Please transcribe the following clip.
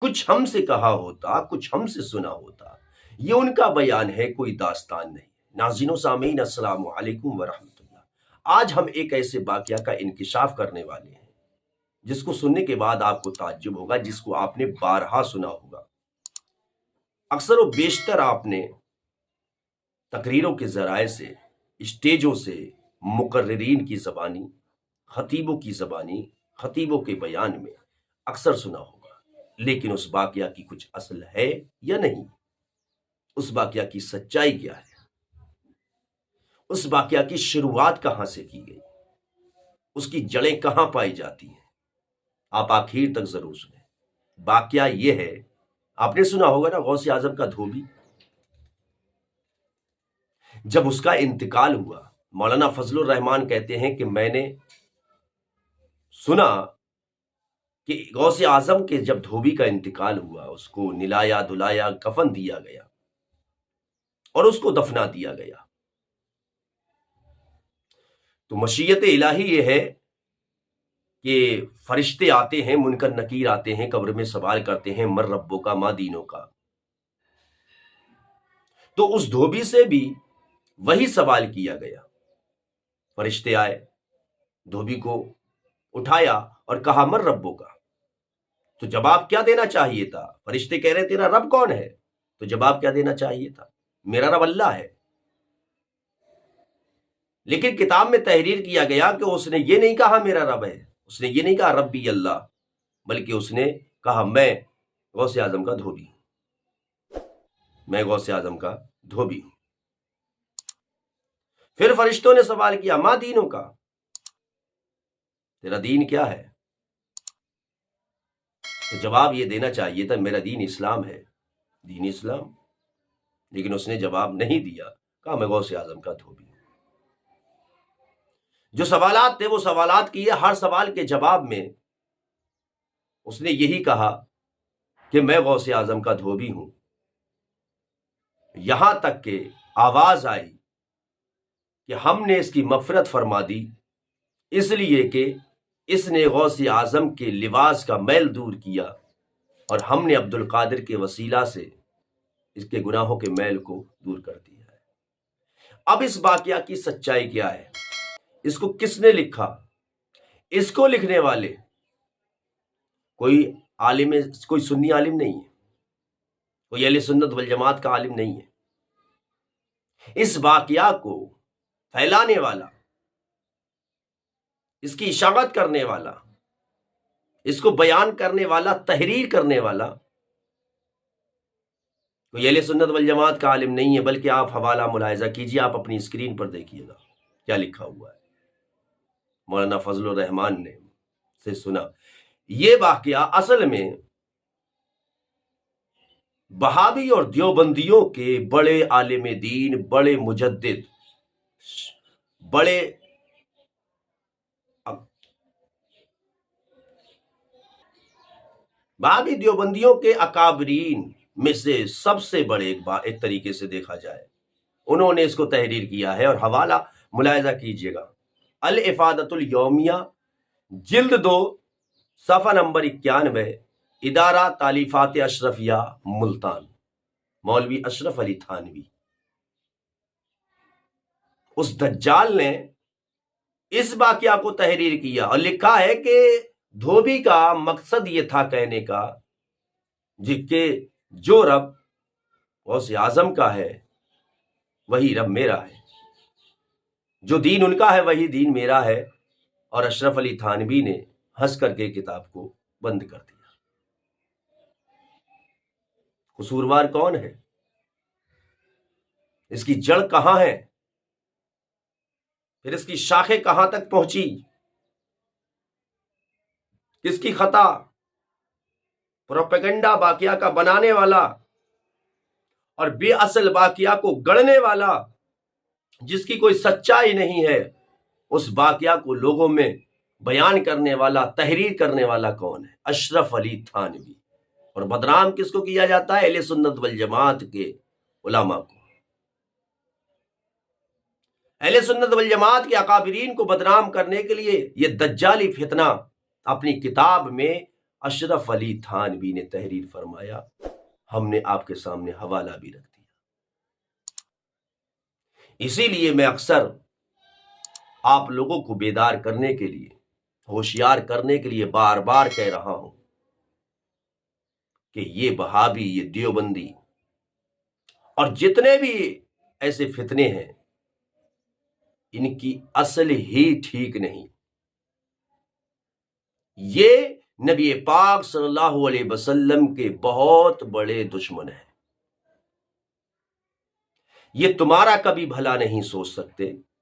کچھ ہم سے کہا ہوتا، کچھ ہم سے سنا ہوتا، یہ ان کا بیان ہے، کوئی داستان نہیں۔ ناظرین و سامعین، السلام علیکم ورحمۃ اللہ۔ آج ہم ایک ایسے واقعہ کا انکشاف کرنے والے ہیں جس کو سننے کے بعد آپ کو تعجب ہوگا، جس کو آپ نے بارہا سنا ہوگا۔ اکثر و بیشتر آپ نے تقریروں کے ذرائع سے، اسٹیجوں سے، مقررین کی زبانی، خطیبوں کی زبانی، خطیبوں کے بیان میں اکثر سنا ہوگا، لیکن اس واقعہ کی کچھ اصل ہے یا نہیں؟ اس واقعہ کی سچائی کیا ہے؟ اس واقعہ کی شروعات کہاں سے کی گئی؟ اس کی جڑیں کہاں پائی جاتی ہیں؟ آپ آخر تک ضرور سنیں۔ واقعہ یہ ہے، آپ نے سنا ہوگا نا، غوث اعظم کا دھوبی۔ جب اس کا انتقال ہوا، مولانا فضل الرحمان کہتے ہیں کہ میں نے سنا کہ غوث اعظم کے جب دھوبی کا انتقال ہوا، اس کو نلایا دلایا، کفن دیا گیا اور اس کو دفنا دیا گیا۔ تو مشیت الہی یہ ہے کہ فرشتے آتے ہیں، منکر نکیر آتے ہیں، قبر میں سوال کرتے ہیں، من ربوں کا، ما دینوں کا۔ تو اس دھوبی سے بھی وہی سوال کیا گیا۔ فرشتے آئے، دھوبی کو اٹھایا اور کہا من ربوں کا۔ تو جواب کیا دینا چاہیے تھا؟ فرشتے کہہ رہے تیرا رب کون ہے؟ تو جواب کیا دینا چاہیے تھا؟ میرا رب اللہ ہے۔ لیکن کتاب میں تحریر کیا گیا کہ اس نے یہ نہیں کہا میرا رب ہے، اس نے یہ نہیں کہا ربی اللہ، بلکہ اس نے کہا میں غوث اعظم کا دھوبی ہوں، میں غوث اعظم کا دھوبی ہوں۔ پھر فرشتوں نے سوال کیا ما دینوں کا، تیرا دین کیا ہے؟ تو جواب یہ دینا چاہیے تھا میرا دین اسلام ہے، دین اسلام۔ لیکن اس نے جواب نہیں دیا، کہا میں غوث اعظم کا دھوبی ہوں۔ جو سوالات تھے وہ سوالات کیے، ہر سوال کے جواب میں اس نے یہی کہا کہ میں غوث اعظم کا دھوبی ہوں، یہاں تک کہ آواز آئی کہ ہم نے اس کی مغفرت فرما دی، اس لیے کہ اس نے غوث اعظم کے لباس کا میل دور کیا، اور ہم نے عبد القادر کے وسیلہ سے اس کے گناہوں کے میل کو دور کر دیا ہے۔ اب اس واقعہ کی سچائی کیا ہے؟ اس کو کس نے لکھا؟ اس کو لکھنے والے کوئی عالم، کوئی سنی عالم نہیں ہے، کوئی اہل سنت والجماعت کا عالم نہیں ہے۔ اس واقعہ کو پھیلانے والا، اس کی اشاعت کرنے والا، اس کو بیان کرنے والا، تحریر کرنے والا کوئی اہل سنت والجماعت کا عالم نہیں ہے، بلکہ آپ حوالہ ملاحظہ کیجیے، آپ اپنی اسکرین پر دیکھیے گا کیا لکھا ہوا ہے۔ مولانا فضل الرحمان نے سے سنا۔ یہ واقعہ اصل میں بہاوی اور دیوبندیوں کے بڑے عالم دین، بڑے مجدد، بڑے بہاوی دیوبندیوں کے اکابرین میں سے سب سے بڑے ایک طریقے سے دیکھا جائے، انہوں نے اس کو تحریر کیا ہے، اور حوالہ ملاحظہ کیجیے گا، الافادۃ الیومیہ، جلد 2، صفحہ نمبر 91، ادارہ تالیفات اشرفیہ ملتان، مولوی اشرف علی تھانوی۔ اس دجال نے اس واقعہ کو تحریر کیا اور لکھا ہے کہ دھوبی کا مقصد یہ تھا کہنے کا کہ جو رب غوث اعظم کا ہے وہی رب میرا ہے، جو دین ان کا ہے وہی دین میرا ہے، اور اشرف علی تھانوی نے ہنس کر کے کتاب کو بند کر دیا۔ قصوروار کون ہے؟ اس کی جڑ کہاں ہے؟ پھر اس کی شاخیں کہاں تک پہنچی؟ کس کی خطا؟ پروپیگنڈا واقعہ کا بنانے والا اور بے اصل واقعہ کو گڑنے والا، جس کی کوئی سچائی نہیں ہے، اس واقعہ کو لوگوں میں بیان کرنے والا، تحریر کرنے والا کون ہے؟ اشرف علی تھانوی۔ اور بدنام کس کو کیا جاتا ہے؟ اہل سنت والجماعت کے علماء کو، اہل سنت والجماعت کے اکابرین کو بدنام کرنے کے لیے یہ دجالی فتنہ اپنی کتاب میں اشرف علی تھانوی نے تحریر فرمایا، ہم نے آپ کے سامنے حوالہ بھی رکھ دیا۔ اسی لیے میں اکثر آپ لوگوں کو بیدار کرنے کے لیے، ہوشیار کرنے کے لیے بار بار کہہ رہا ہوں کہ یہ وہابی، یہ دیوبندی اور جتنے بھی ایسے فتنے ہیں، ان کی اصل ہی ٹھیک نہیں۔ یہ نبی پاک صلی اللہ علیہ وسلم کے بہت بڑے دشمن ہیں۔ یہ تمہارا کبھی بھلا نہیں سوچ سکتے،